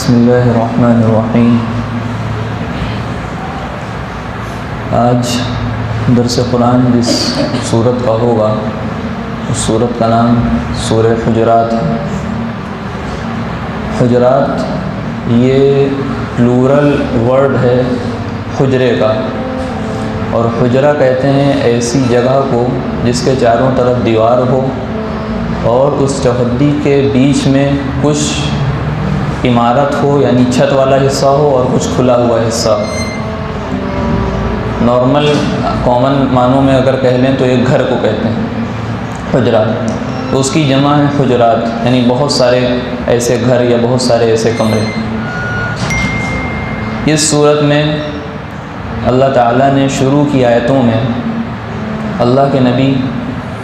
بسم اللہ الرحمن الرحیم۔ آج درس قرآن جس سورت کا ہوگا اس سورت کا نام سورہ حجرات ہے۔ حجرات یہ پلورل ورڈ ہے حجرے کا، اور حجرہ کہتے ہیں ایسی جگہ کو جس کے چاروں طرف دیوار ہو اور اس چوہدی کے بیچ میں کچھ عمارت ہو، یعنی چھت والا حصہ ہو اور کچھ کھلا ہوا حصہ۔ نارمل کامن معنوں میں اگر کہہ لیں تو ایک گھر کو کہتے ہیں حجرات، تو اس کی جمع ہے حجرات، یعنی بہت سارے ایسے گھر یا بہت سارے ایسے کمرے۔ اس صورت میں اللہ تعالیٰ نے شروع کی آیتوں میں اللہ کے نبی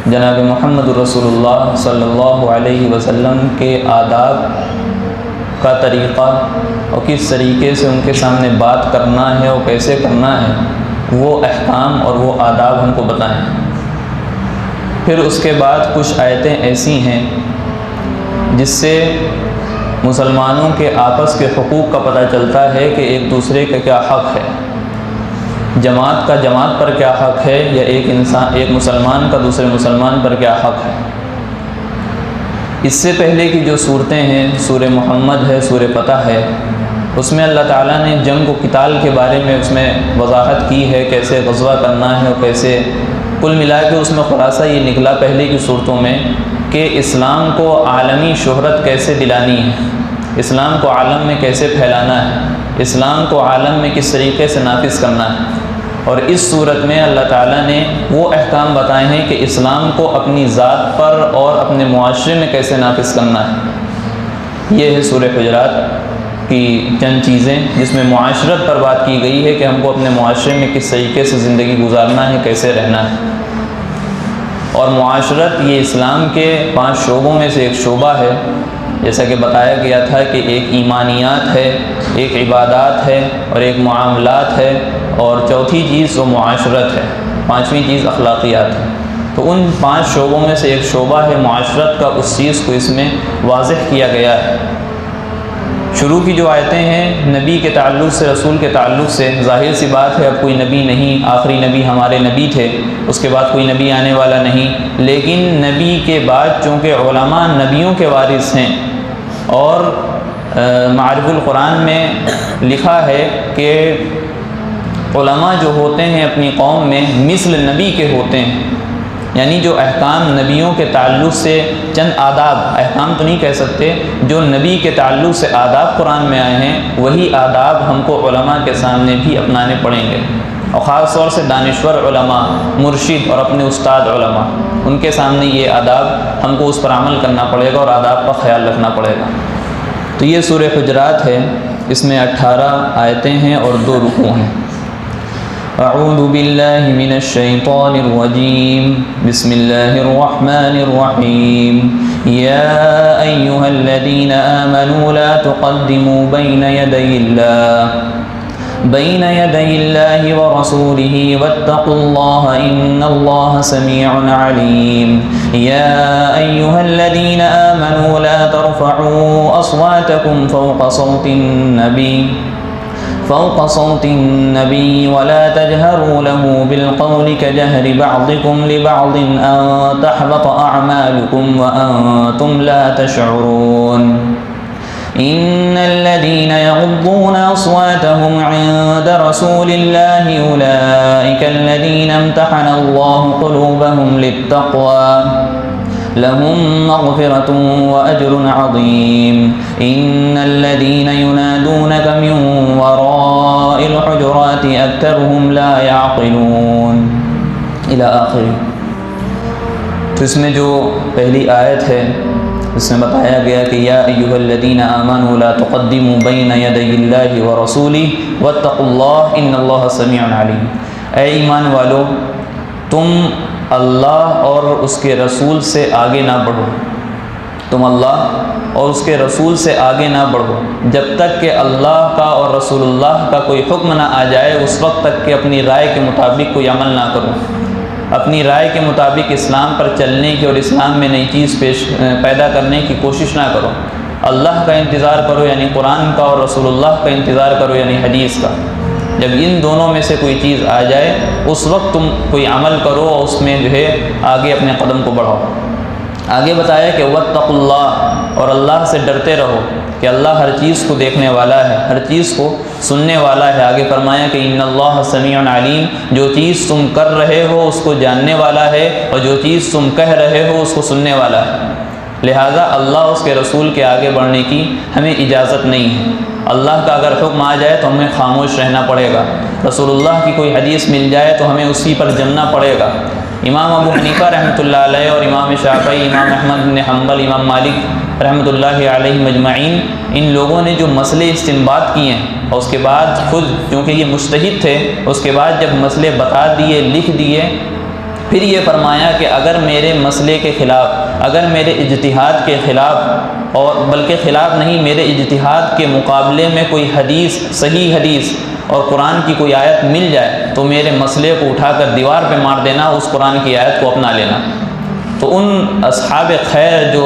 جناب محمد رسول اللہ صلی اللہ علیہ وسلم کے آداب کا طریقہ اور کس طریقے سے ان کے سامنے بات کرنا ہے اور کیسے کرنا ہے وہ احکام اور وہ آداب ہم کو بتائیں۔ پھر اس کے بعد کچھ آیتیں ایسی ہیں جس سے مسلمانوں کے آپس کے حقوق کا پتہ چلتا ہے کہ ایک دوسرے کا کیا حق ہے، جماعت کا جماعت پر کیا حق ہے، یا ایک مسلمان کا دوسرے مسلمان پر کیا حق ہے۔ اس سے پہلے کی جو صورتیں ہیں، سورہ محمد ہے، سورہ فتح ہے، اس میں اللہ تعالیٰ نے جنگ و قتال کے بارے میں اس میں وضاحت کی ہے، کیسے غزوہ کرنا ہے اور کیسے، کل ملا کے اس میں خلاصہ یہ نکلا پہلے کی صورتوں میں کہ اسلام کو عالمی شہرت کیسے دلانی ہے، اسلام کو عالم میں کیسے پھیلانا ہے، اسلام کو عالم میں کس طریقے سے نافذ کرنا ہے۔ اور اس صورت میں اللہ تعالیٰ نے وہ احکام بتائے ہیں کہ اسلام کو اپنی ذات پر اور اپنے معاشرے میں کیسے نافذ کرنا ہے۔ یہ ہے سورہ حجرات کی چند چیزیں جس میں معاشرت پر بات کی گئی ہے کہ ہم کو اپنے معاشرے میں کس طریقے سے زندگی گزارنا ہے، کیسے رہنا ہے۔ اور معاشرت یہ اسلام کے 5 شعبوں میں سے ایک شعبہ ہے، جیسا کہ بتایا گیا تھا کہ ایک ایمانیات ہے، ایک عبادات ہے اور ایک معاملات ہے، اور چوتھی چیز وہ معاشرت ہے، 5ویں چیز اخلاقیات ہے۔ تو ان 5 شعبوں میں سے ایک شعبہ ہے معاشرت کا، اس چیز کو اس میں واضح کیا گیا ہے۔ شروع کی جو آیتیں ہیں نبی کے تعلق سے، رسول کے تعلق سے، ظاہر سی بات ہے اب کوئی نبی نہیں، آخری نبی ہمارے نبی تھے، اس کے بعد کوئی نبی آنے والا نہیں، لیکن نبی کے بعد چونکہ علماء نبیوں کے وارث ہیں، اور معارف القرآن میں لکھا ہے کہ علماء جو ہوتے ہیں اپنی قوم میں مثل نبی کے ہوتے ہیں، یعنی جو احکام نبیوں کے تعلق سے چند آداب، احکام تو نہیں کہہ سکتے، جو نبی کے تعلق سے آداب قرآن میں آئے ہیں وہی آداب ہم کو علماء کے سامنے بھی اپنانے پڑیں گے، اور خاص طور سے دانشور علماء، مرشد اور اپنے استاد علماء، ان کے سامنے یہ آداب ہم کو اس پر عمل کرنا پڑے گا اور آداب کا خیال رکھنا پڑے گا۔ تو یہ سورہ حجرات ہے، اس میں 18 آیتیں ہیں اور 2 رکوع ہیں۔ اعوذ باللہ من الشیطان الرجیم، بسم اللہ الرحمن الرحیم، یا ایہا الذین آمنوا لا تقدموا بین یدی اللہ ورسولہ واتقوا اللہ ان اللہ سمیع علیم، یا ایہا الذین آمنوا لا ترفعوا اصواتکم فوق صوت النبي ولا تجهروا له بالقول كجهر بعضكم لبعض أن تحبط أعمالكم وأنتم لا تشعرون، إن الذين يغضون أصواتهم عند رسول الله أولئك الذين امتحن الله قلوبهم للتقوى لهم مغفرة وأجر عظيم، إن الذين ينادونك من وراء الحجرات أكثرهم لا يعقلون إلى آخر۔ تو اس میں جو پہلی آیت ہے اس میں بتایا گیا کہ یا ایھا الذین آمنوا لا تقدموا بین یدی اللہ ورسولہ واتقوا اللہ ان اللہ سمیع علیم، اے ایمان والو تم اللہ اور اس کے رسول سے آگے نہ بڑھو، تم اللہ اور اس کے رسول سے آگے نہ بڑھو جب تک کہ اللہ کا اور رسول اللہ کا کوئی حکم نہ آ جائے، اس وقت تک کہ اپنی رائے کے مطابق کوئی عمل نہ کرو، اپنی رائے کے مطابق اسلام پر چلنے کی اور اسلام میں نئی چیز پیدا کرنے کی کوشش نہ کرو۔ اللہ کا انتظار کرو یعنی قرآن کا، اور رسول اللہ کا انتظار کرو یعنی حدیث کا۔ جب ان دونوں میں سے کوئی چیز آ جائے اس وقت تم کوئی عمل کرو اور اس میں جو ہے آگے اپنے قدم کو بڑھاؤ۔ آگے بتایا کہ واتقوا اللہ، اور اللہ سے ڈرتے رہو کہ اللہ ہر چیز کو دیکھنے والا ہے، ہر چیز کو سننے والا ہے۔ آگے فرمایا کہ ان اللہ سمیع علیم، جو چیز تم کر رہے ہو اس کو جاننے والا ہے، اور جو چیز تم کہہ رہے ہو اس کو سننے والا ہے۔ لہٰذا اللہ اس کے رسول کے آگے بڑھنے کی ہمیں اجازت نہیں ہے۔ اللہ کا اگر حکم آ جائے تو ہمیں خاموش رہنا پڑے گا، رسول اللہ کی کوئی حدیث مل جائے تو ہمیں اسی پر جمنا پڑے گا۔ امام ابو حنیفہ رحمۃ اللہ علیہ اور امام شافعی، امام احمد بن حنبل، امام مالک رحمۃ اللہ علیہ مجمعین، ان لوگوں نے جو مسئلے استنباط کیے ہیں اور اس کے بعد خود کیونکہ یہ مجتہد تھے، اس کے بعد جب مسئلے بتا دیے، لکھ دیے، پھر یہ فرمایا کہ اگر میرے مسئلے کے خلاف، اگر میرے اجتہاد کے خلاف، اور بلکہ خلاف نہیں، میرے اجتہاد کے مقابلے میں کوئی حدیث، صحیح حدیث اور قرآن کی کوئی آیت مل جائے تو میرے مسئلے کو اٹھا کر دیوار پہ مار دینا، اس قرآن کی آیت کو اپنا لینا۔ تو ان اصحاب خیر جو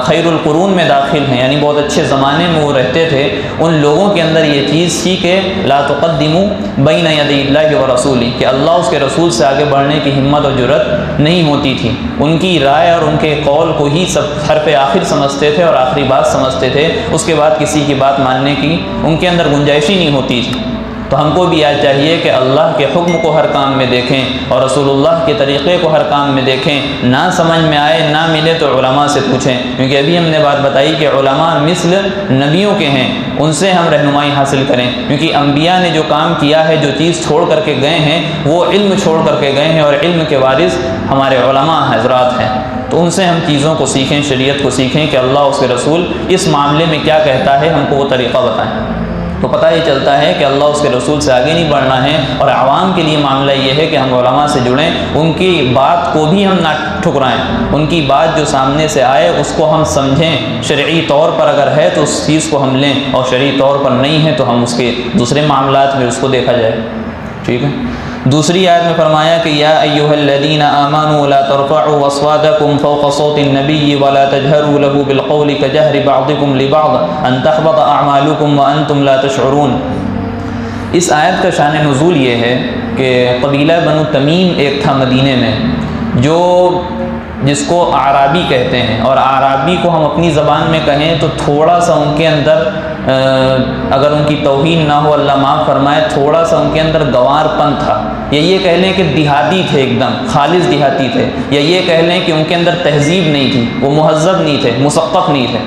خیر القرون میں داخل ہیں، یعنی بہت اچھے زمانے میں وہ رہتے تھے، ان لوگوں کے اندر یہ چیز تھی کہ لا تقدموا بین یدی اللہ و رسولہ، کہ اللہ اس کے رسول سے آگے بڑھنے کی ہمت اور جرأت نہیں ہوتی تھی۔ ان کی رائے اور ان کے قول کو ہی سب حرف آخر سمجھتے تھے اور آخری بات سمجھتے تھے، اس کے بعد کسی کی بات ماننے کی ان کے اندر گنجائش ہی نہیں ہوتی تھی۔ تو ہم کو بھی آج چاہیے کہ اللہ کے حکم کو ہر کام میں دیکھیں اور رسول اللہ کے طریقے کو ہر کام میں دیکھیں، نہ سمجھ میں آئے، نہ ملے تو علماء سے پوچھیں، کیونکہ ابھی ہم نے بات بتائی کہ علماء مثل نبیوں کے ہیں، ان سے ہم رہنمائی حاصل کریں، کیونکہ انبیاء نے جو کام کیا ہے، جو چیز چھوڑ کر کے گئے ہیں، وہ علم چھوڑ کر کے گئے ہیں، اور علم کے وارث ہمارے علماء حضرات ہیں۔ تو ان سے ہم چیزوں کو سیکھیں، شریعت کو سیکھیں کہ اللہ اس کے رسول اس معاملے میں کیا کہتا ہے، ہم کو وہ طریقہ بتائیں۔ تو پتہ یہ چلتا ہے کہ اللہ اس کے رسول سے آگے نہیں بڑھنا ہے، اور عوام کے لیے معاملہ یہ ہے کہ ہم علماء سے جڑیں، ان کی بات کو بھی ہم نہ ٹھکرائیں، ان کی بات جو سامنے سے آئے اس کو ہم سمجھیں، شرعی طور پر اگر ہے تو اس چیز کو ہم لیں، اور شرعی طور پر نہیں ہے تو ہم اس کے دوسرے معاملات میں اس کو دیکھا جائے۔ ٹھیک ہے۔ دوسری آیت میں فرمایا کہ یا ایھا الذین آمنوا لا ترفعوا اصواتکم فوق صوت النبی ولا تجہروا له بالقول کجہر بعضکم لبعض ان تحبط اعمالکم وانتم لا تشعرون۔ اس آیت کا شان نزول یہ ہے کہ قبیلہ بنو تمیم ایک تھا مدینے میں، جس کو اعرابی کہتے ہیں، اور اعرابی کو ہم اپنی زبان میں کہیں تو تھوڑا سا ان کے اندر، اگر ان کی توہین نہ ہو اللہ معاف فرمائے، تھوڑا سا ان کے اندر گوار پن تھا، یا یہ کہہ لیں کہ دیہاتی تھے، ایک دم خالص دیہاتی تھے، یا یہ کہہ لیں کہ ان کے اندر تہذیب نہیں تھی، وہ مہذب نہیں تھے، مثقف نہیں تھے،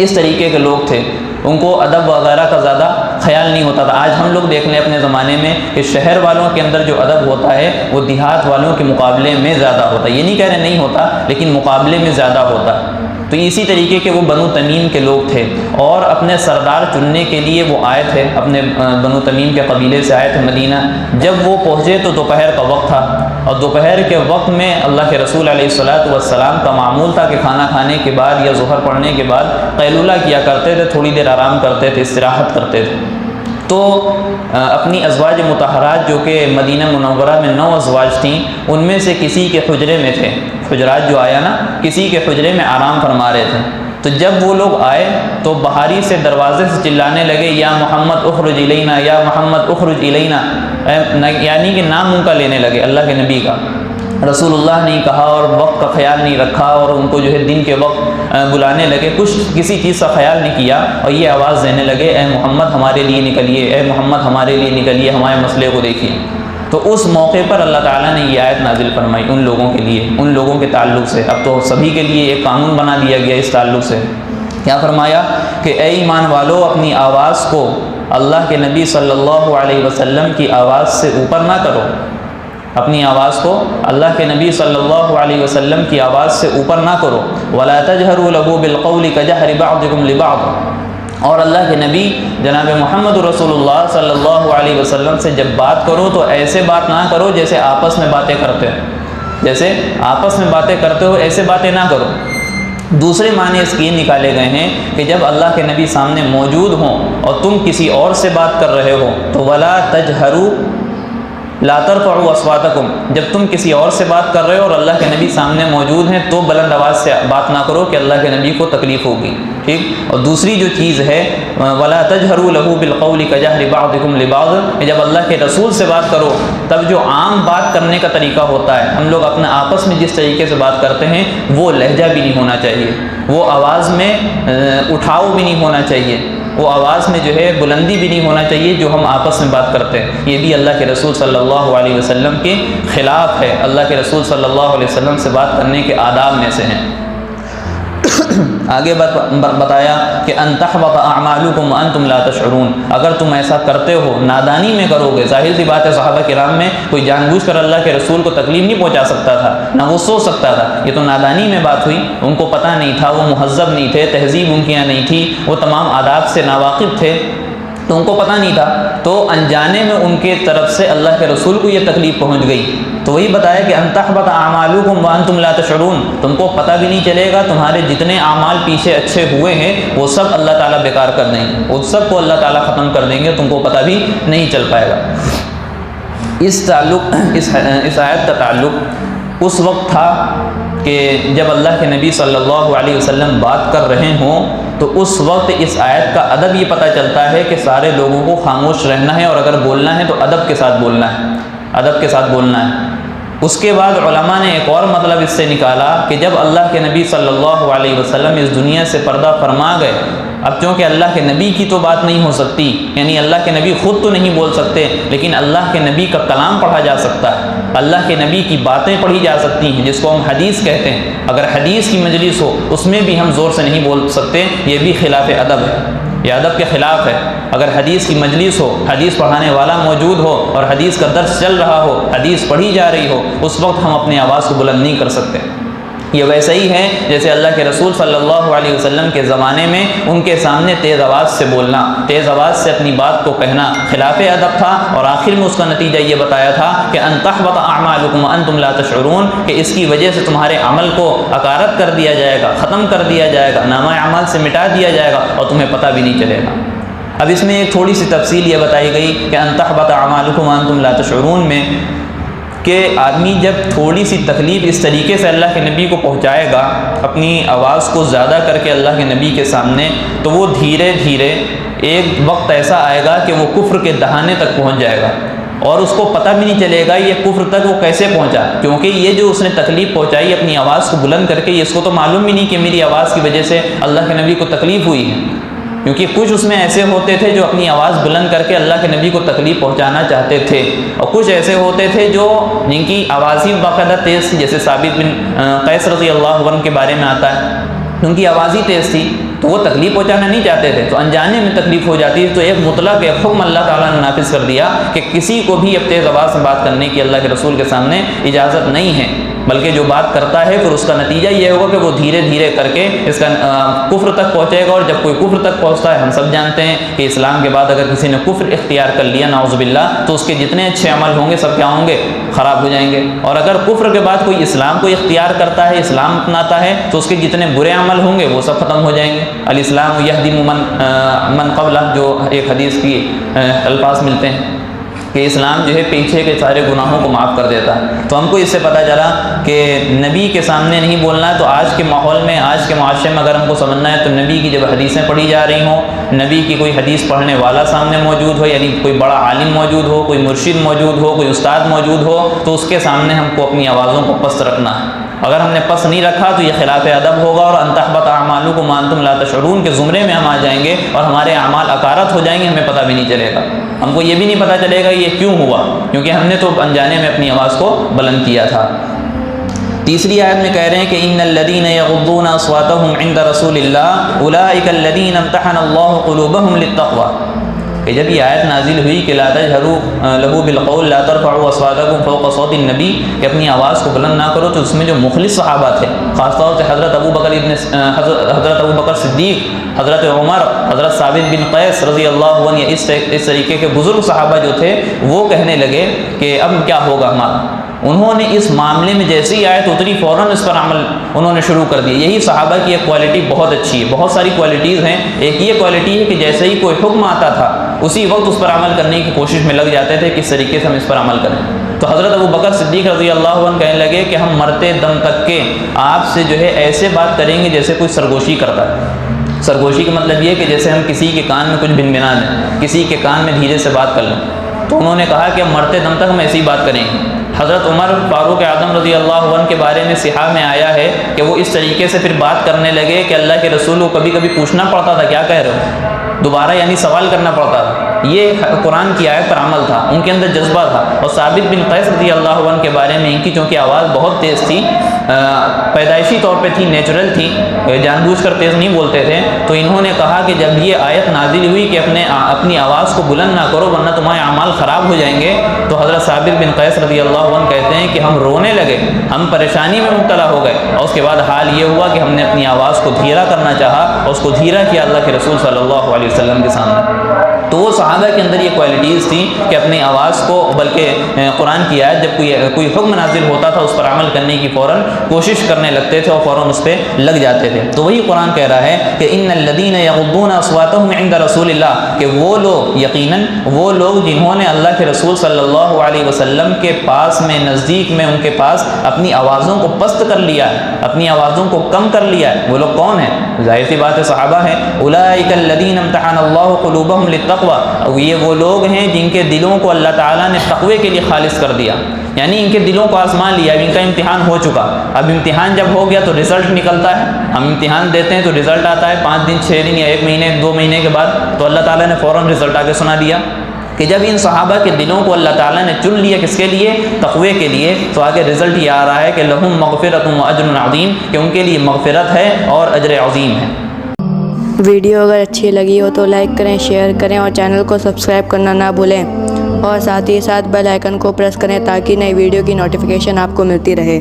اس طریقے کے لوگ تھے، ان کو ادب وغیرہ کا زیادہ خیال نہیں ہوتا تھا۔ آج ہم لوگ دیکھ لیں اپنے زمانے میں کہ شہر والوں کے اندر جو ادب ہوتا ہے وہ دیہات والوں کے مقابلے میں زیادہ ہوتا ہے، یہ نہیں کہہ رہے نہیں ہوتا، لیکن مقابلے میں زیادہ ہوتا ہے۔ تو اسی طریقے کے وہ بنو تمیم کے لوگ تھے، اور اپنے سردار چننے کے لیے وہ آئے تھے، اپنے بنو تمیم کے قبیلے سے آئے تھے مدینہ۔ جب وہ پہنچے تو دوپہر کا وقت تھا، اور دوپہر کے وقت میں اللہ کے رسول علیہ الصلاۃ کا معمول تھا کہ کھانا کھانے کے بعد یا ظہر پڑھنے کے بعد قیلولہ کیا کرتے تھے، تھوڑی دیر آرام کرتے تھے، استراحت کرتے تھے۔ تو اپنی ازواج مطہرات جو کہ مدینہ منورہ میں 9 ازواج تھیں، ان میں سے کسی کے حجرے میں تھے، حجرات جو آیا نا، کسی کے حجرے میں آرام فرما رہے تھے۔ تو جب وہ لوگ آئے تو بہاری سے دروازے سے چلانے لگے، یا محمد اخرج الینا، یا محمد اخرج الینا، یعنی کہ نام ان کا لینے لگے، اللہ کے نبی کا۔ رسول اللہ نے کہا اور وقت کا خیال نہیں رکھا، اور ان کو جو ہے دن کے وقت بلانے لگے، کسی چیز کا خیال نہیں کیا، اور یہ آواز دینے لگے، اے محمد ہمارے لیے نکلیے، اے محمد ہمارے لیے نکلیے، ہمارے مسئلے کو دیکھیے۔ تو اس موقع پر اللہ تعالیٰ نے یہ آیت نازل فرمائی ان لوگوں کے لیے، ان لوگوں کے تعلق سے۔ اب تو سبھی کے لیے ایک قانون بنا دیا گیا اس تعلق سے۔ کیا فرمایا کہ اے ایمان والو، اپنی آواز کو اللہ کے نبی صلی اللہ علیہ وسلم کی آواز سے اوپر نہ کرو، اپنی آواز کو اللہ کے نبی صلی اللہ علیہ وسلم کی آواز سے اوپر نہ کرو، ولا تجہروا له بالقول کجہر بعضکم لبعض، اور اللہ کے نبی جناب محمد رسول اللہ صلی اللہ علیہ وسلم سے جب بات کرو تو ایسے بات نہ کرو جیسے آپس میں باتیں کرتے ہو، جیسے آپس میں باتیں کرتے ہو ایسے باتیں نہ کرو۔ دوسرے معنی اس کے نکالے گئے ہیں کہ جب اللہ کے نبی سامنے موجود ہوں اور تم کسی اور سے بات کر رہے ہو تو ولا تجہروا لا ترفعوا اصواتکم، جب تم کسی اور سے بات کر رہے ہو اور اللہ کے نبی سامنے موجود ہیں تو بلند آواز سے بات نہ کرو کہ اللہ کے نبی کو تکلیف ہوگی، ٹھیک۔ اور دوسری جو چیز ہے ولا تجهروا له بالقول كجهر بعضكم لبعض، جب اللہ کے رسول سے بات کرو تب جو عام بات کرنے کا طریقہ ہوتا ہے، ہم لوگ اپنے آپس میں جس طریقے سے بات کرتے ہیں وہ لہجہ بھی نہیں ہونا چاہیے، وہ آواز میں اٹھاؤ بھی نہیں ہونا چاہیے، وہ آواز میں جو ہے بلندی بھی نہیں ہونا چاہیے جو ہم آپس میں بات کرتے ہیں۔ یہ بھی اللہ کے رسول صلی اللہ علیہ وسلم کے خلاف ہے، اللہ کے رسول صلی اللہ علیہ وسلم سے بات کرنے کے آداب میں سے ہیں۔ آگے بتایا کہ ان تحبط اعمالکم وانتم لا تشعرون، اگر تم ایسا کرتے ہو نادانی میں کرو گے، ظاہر سی بات ہے صحابہ کرام میں کوئی جان بوجھ کر اللہ کے رسول کو تکلیف نہیں پہنچا سکتا تھا، نہ وہ سوچ سکتا تھا، یہ تو نادانی میں بات ہوئی، ان کو پتہ نہیں تھا، وہ مہذب نہیں تھے، تہذیب ان کے یہاں نہیں تھی، وہ تمام آداب سے ناواقف تھے، تو ان کو پتہ نہیں تھا، تو انجانے میں ان کے طرف سے اللہ کے رسول کو یہ تکلیف پہنچ گئی۔ تو وہی بتایا کہ ان تحبط اعمالکم وانتم لا تشعرون، تم کو پتہ بھی نہیں چلے گا، تمہارے جتنے اعمال پیچھے اچھے ہوئے ہیں وہ سب اللہ تعالیٰ بیکار کر دیں گے، وہ سب کو اللہ تعالیٰ ختم کر دیں گے، تم کو پتہ بھی نہیں چل پائے گا۔ اس آیت کا تعلق اس وقت تھا کہ جب اللہ کے نبی صلی اللہ علیہ وسلم بات کر رہے ہوں تو اس وقت اس آیت کا ادب یہ پتہ چلتا ہے کہ سارے لوگوں کو خاموش رہنا ہے، اور اگر بولنا ہے تو ادب کے ساتھ بولنا ہے، ادب کے ساتھ بولنا ہے۔ اس کے بعد علماء نے ایک اور مطلب اس سے نکالا کہ جب اللہ کے نبی صلی اللہ علیہ وسلم اس دنیا سے پردہ فرما گئے، اب چونکہ اللہ کے نبی کی تو بات نہیں ہو سکتی، یعنی اللہ کے نبی خود تو نہیں بول سکتے، لیکن اللہ کے نبی کا کلام پڑھا جا سکتا ہے، اللہ کے نبی کی باتیں پڑھی جا سکتی ہیں، جس کو ہم حدیث کہتے ہیں۔ اگر حدیث کی مجلس ہو اس میں بھی ہم زور سے نہیں بول سکتے، یہ بھی خلاف ادب ہے، یہ ادب کے خلاف ہے۔ اگر حدیث کی مجلس ہو، حدیث پڑھانے والا موجود ہو اور حدیث کا درس چل رہا ہو، حدیث پڑھی جا رہی ہو، اس وقت ہم اپنی آواز کو بلند نہیں کر سکتے۔ یہ ویسا ہی ہے جیسے اللہ کے رسول صلی اللہ علیہ وسلم کے زمانے میں ان کے سامنے تیز آواز سے بولنا، تیز آواز سے اپنی بات کو کہنا خلاف ادب تھا، اور آخر میں اس کا نتیجہ یہ بتایا تھا کہ ان تحبط اعمالکم وانتم لا تشعرون، کہ اس کی وجہ سے تمہارے عمل کو اکارت کر دیا جائے گا، ختم کر دیا جائے گا، نامہ اعمال سے مٹا دیا جائے گا، اور تمہیں پتہ بھی نہیں چلے گا۔ اب اس میں ایک تھوڑی سی تفصیل یہ بتائی گئی کہ ان تحبط اعمالکم وانتم لا تشعرون میں کہ آدمی جب تھوڑی سی تکلیف اس طریقے سے اللہ کے نبی کو پہنچائے گا، اپنی آواز کو زیادہ کر کے اللہ کے نبی کے سامنے، تو وہ دھیرے دھیرے ایک وقت ایسا آئے گا کہ وہ کفر کے دہانے تک پہنچ جائے گا، اور اس کو پتہ بھی نہیں چلے گا یہ کفر تک وہ کیسے پہنچا، کیونکہ یہ جو اس نے تکلیف پہنچائی اپنی آواز کو بلند کر کے، اس کو تو معلوم بھی نہیں کہ میری آواز کی وجہ سے اللہ کے نبی کو تکلیف ہوئی ہے، کیونکہ کچھ اس میں ایسے ہوتے تھے جو اپنی آواز بلند کر کے اللہ کے نبی کو تکلیف پہنچانا چاہتے تھے، اور کچھ ایسے ہوتے تھے جو جن کی آواز ہی باقاعدہ تیز تھی، جیسے ثابت بن قیس رضی اللہ عنہ کے بارے میں آتا ہے، ان کی آواز ہی تیز تھی تو وہ تکلیف پہنچانا نہیں چاہتے تھے، تو انجانے میں تکلیف ہو جاتی ہے، تو ایک مطلق ایک حکم اللہ تعالیٰ نے نافذ کر دیا کہ کسی کو بھی اب تیز آواز میں بات کرنے کی اللہ کے رسول کے سامنے اجازت نہیں ہے، بلکہ جو بات کرتا ہے پھر اس کا نتیجہ یہ ہوگا کہ وہ دھیرے دھیرے کر کے اس کا کفر تک پہنچے گا، اور جب کوئی کفر تک پہنچتا ہے ہم سب جانتے ہیں کہ اسلام کے بعد اگر کسی نے کفر اختیار کر لیا نعوذ باللہ، تو اس کے جتنے اچھے عمل ہوں گے سب کیا ہوں گے، خراب ہو جائیں گے، اور اگر کفر کے بعد کوئی اسلام کو اختیار کرتا ہے، اسلام اپناتا ہے، تو اس کے جتنے برے عمل ہوں گے وہ سب ختم ہو جائیں گے۔ الاسلام یہدم من قبلہ، جو ایک حدیث کی الفاظ ملتے ہیں کہ اسلام جو ہے پیچھے کے سارے گناہوں کو معاف کر دیتا ہے۔ تو ہم کو اس سے پتہ چلا کہ نبی کے سامنے نہیں بولنا ہے، تو آج کے ماحول میں، آج کے معاشرے میں اگر ہم کو سمجھنا ہے تو نبی کی جب حدیثیں پڑھی جا رہی ہوں، نبی کی کوئی حدیث پڑھنے والا سامنے موجود ہو، یعنی کوئی بڑا عالم موجود ہو، کوئی مرشد موجود ہو، کوئی استاد موجود ہو، تو اس کے سامنے ہم کو اپنی آوازوں کو پست رکھنا ہے۔ اگر ہم نے پس نہیں رکھا تو یہ خلاف ادب ہوگا، اور ان تحبط اعمالکم وانتم لا تشعرون کے زمرے میں ہم آ جائیں گے، اور ہمارے اعمال اکارت ہو جائیں گے، ہمیں پتہ بھی نہیں چلے گا، ہم کو یہ بھی نہیں پتہ چلے گا یہ کیوں ہوا، کیونکہ ہم نے تو انجانے میں اپنی آواز کو بلند کیا تھا۔ تیسری آیت میں کہہ رہے ہیں کہ ان الذين يغضون اصواتهم عند رسول الله اولئك الذين امتحن الله قلوبهم للتقوى، کہ جب یہ آیت نازل ہوئی کہ لا تجهروا له بالقول لا ترفعوا اصواتكم فوق صوت النبی، کہ اپنی آواز کو بلند نہ کرو، تو اس میں جو مخلص صحابہ تھے، خاص طور سے حضرت ابو بکر صدیق، حضرت عمر، حضرت ثابت بن قیس رضی اللہ عنہ، اس طریقے کے بزرگ صحابہ جو تھے، وہ کہنے لگے کہ اب کیا ہوگا ہمارا۔ انہوں نے اس معاملے میں جیسے ہی آیت اتری فوراً اس پر عمل انہوں نے شروع کر دیا۔ یہی صحابہ کی ایک کوالٹی بہت اچھی ہے، بہت ساری کوالٹیز ہیں، ایک یہ کوالٹی ہے کہ جیسے ہی کوئی حکم آتا تھا اسی وقت اس پر عمل کرنے کی کوشش میں لگ جاتے تھے کس طریقے سے ہم اس پر عمل کریں. تو حضرت ابو بکر صدیق رضی اللہ عنہ کہنے لگے کہ ہم مرتے دم تک کے آپ سے جو ہے ایسے بات کریں گے جیسے کوئی سرگوشی کرتا ہے. سرگوشی کا مطلب یہ کہ جیسے ہم کسی کے کان میں کچھ بنبنا دیں, کسی کے کان میں دھیرے سے بات کر لیں. تو انہوں نے کہا کہ مرتے دم تک ہم ایسی بات کریں گے. حضرت عمر فاروق اعظم رضی اللہ عنہ کے بارے میں صحاح میں آیا ہے کہ وہ اس طریقے سے پھر بات کرنے لگے کہ اللہ کے رسول کو کبھی کبھی پوچھنا پڑتا تھا کیا کہہ رہے ہو, دوبارہ یعنی سوال کرنا پڑتا تھا. یہ قرآن کی آیت پر عمل تھا, ان کے اندر جذبہ تھا. اور ثابت بن قیس رضی اللہ عنہ کے بارے میں ان کی چونکہ آواز بہت تیز تھی, پیدائشی طور پہ تھی, نیچرل تھی, جان بوجھ کر تیز نہیں بولتے تھے, تو انہوں نے کہا کہ جب یہ آیت نازل ہوئی کہ اپنی آواز کو بلند نہ کرو ورنہ تمہارے اعمال خراب ہو جائیں گے, تو حضرت ثابت بن قیس رضی اللہ عنہ کہتے ہیں کہ ہم رونے لگے, ہم پریشانی میں مبتلا ہو گئے. اور اس کے بعد حال یہ ہوا کہ ہم نے اپنی آواز کو دھیرا کرنا چاہا اور اس کو دھیرا کیا اللہ کے رسول صلی اللہ علیہ وسلم کے سامنے. تو وہ صحابہ کے اندر یہ کوالٹیز تھیں کہ اپنی آواز کو, بلکہ قرآن کی آیت جب کوئی حکم نازل ہوتا تھا اس پر عمل کرنے کی فوراً کوشش کرنے لگتے تھے اور فوراً اس پہ لگ جاتے تھے. تو وہی قرآن کہہ رہا ہے کہ ان الذین یغضون اصواتهم عند رسول اللہ, کہ وہ لوگ, یقیناً وہ لوگ جنہوں نے اللہ کے رسول صلی اللہ علیہ وسلم کے پاس میں, نزدیک میں ان کے پاس اپنی آوازوں کو پست کر لیا ہے, اپنی آوازوں کو کم کر لیا ہے. وہ لوگ کون ہیں؟ ظاہر سی بات ہے صحابہ ہیں. اولئک الذین امتحن اللہ قلوبهم للتقوی, یہ وہ لوگ ہیں جن کے دلوں کو اللہ تعالیٰ نے تقوی کے لیے خالص کر دیا, یعنی ان کے دلوں کو آزما لیا. اب ان کا امتحان ہو چکا, اب امتحان جب ہو گیا تو رزلٹ نکلتا ہے. ہم امتحان دیتے ہیں تو رزلٹ آتا ہے 5 دن 6 دن یا 1 مہینے 2 مہینے کے بعد, تو اللہ تعالیٰ نے فوراً رزلٹ آ کے سنا دیا کہ جب ان صحابہ کے دلوں کو اللہ تعالیٰ نے چن لیا کس کے لیے؟ تقوی کے لیے, تو آگے رزلٹ یہ آ رہا ہے کہ لہم مغفرۃ و اجر عظیم, کہ ان کے لیے مغفرت ہے اور اجر عظیم ہے. ویڈیو اگر اچھی لگی ہو تو لائک کریں, شیئر کریں اور چینل کو سبسکرائب کرنا نہ بھولیں, اور ساتھ ہی ساتھ بیل آئیکن کو پریس کریں تاکہ نئی ویڈیو کی نوٹیفیکیشن آپ کو ملتی رہے.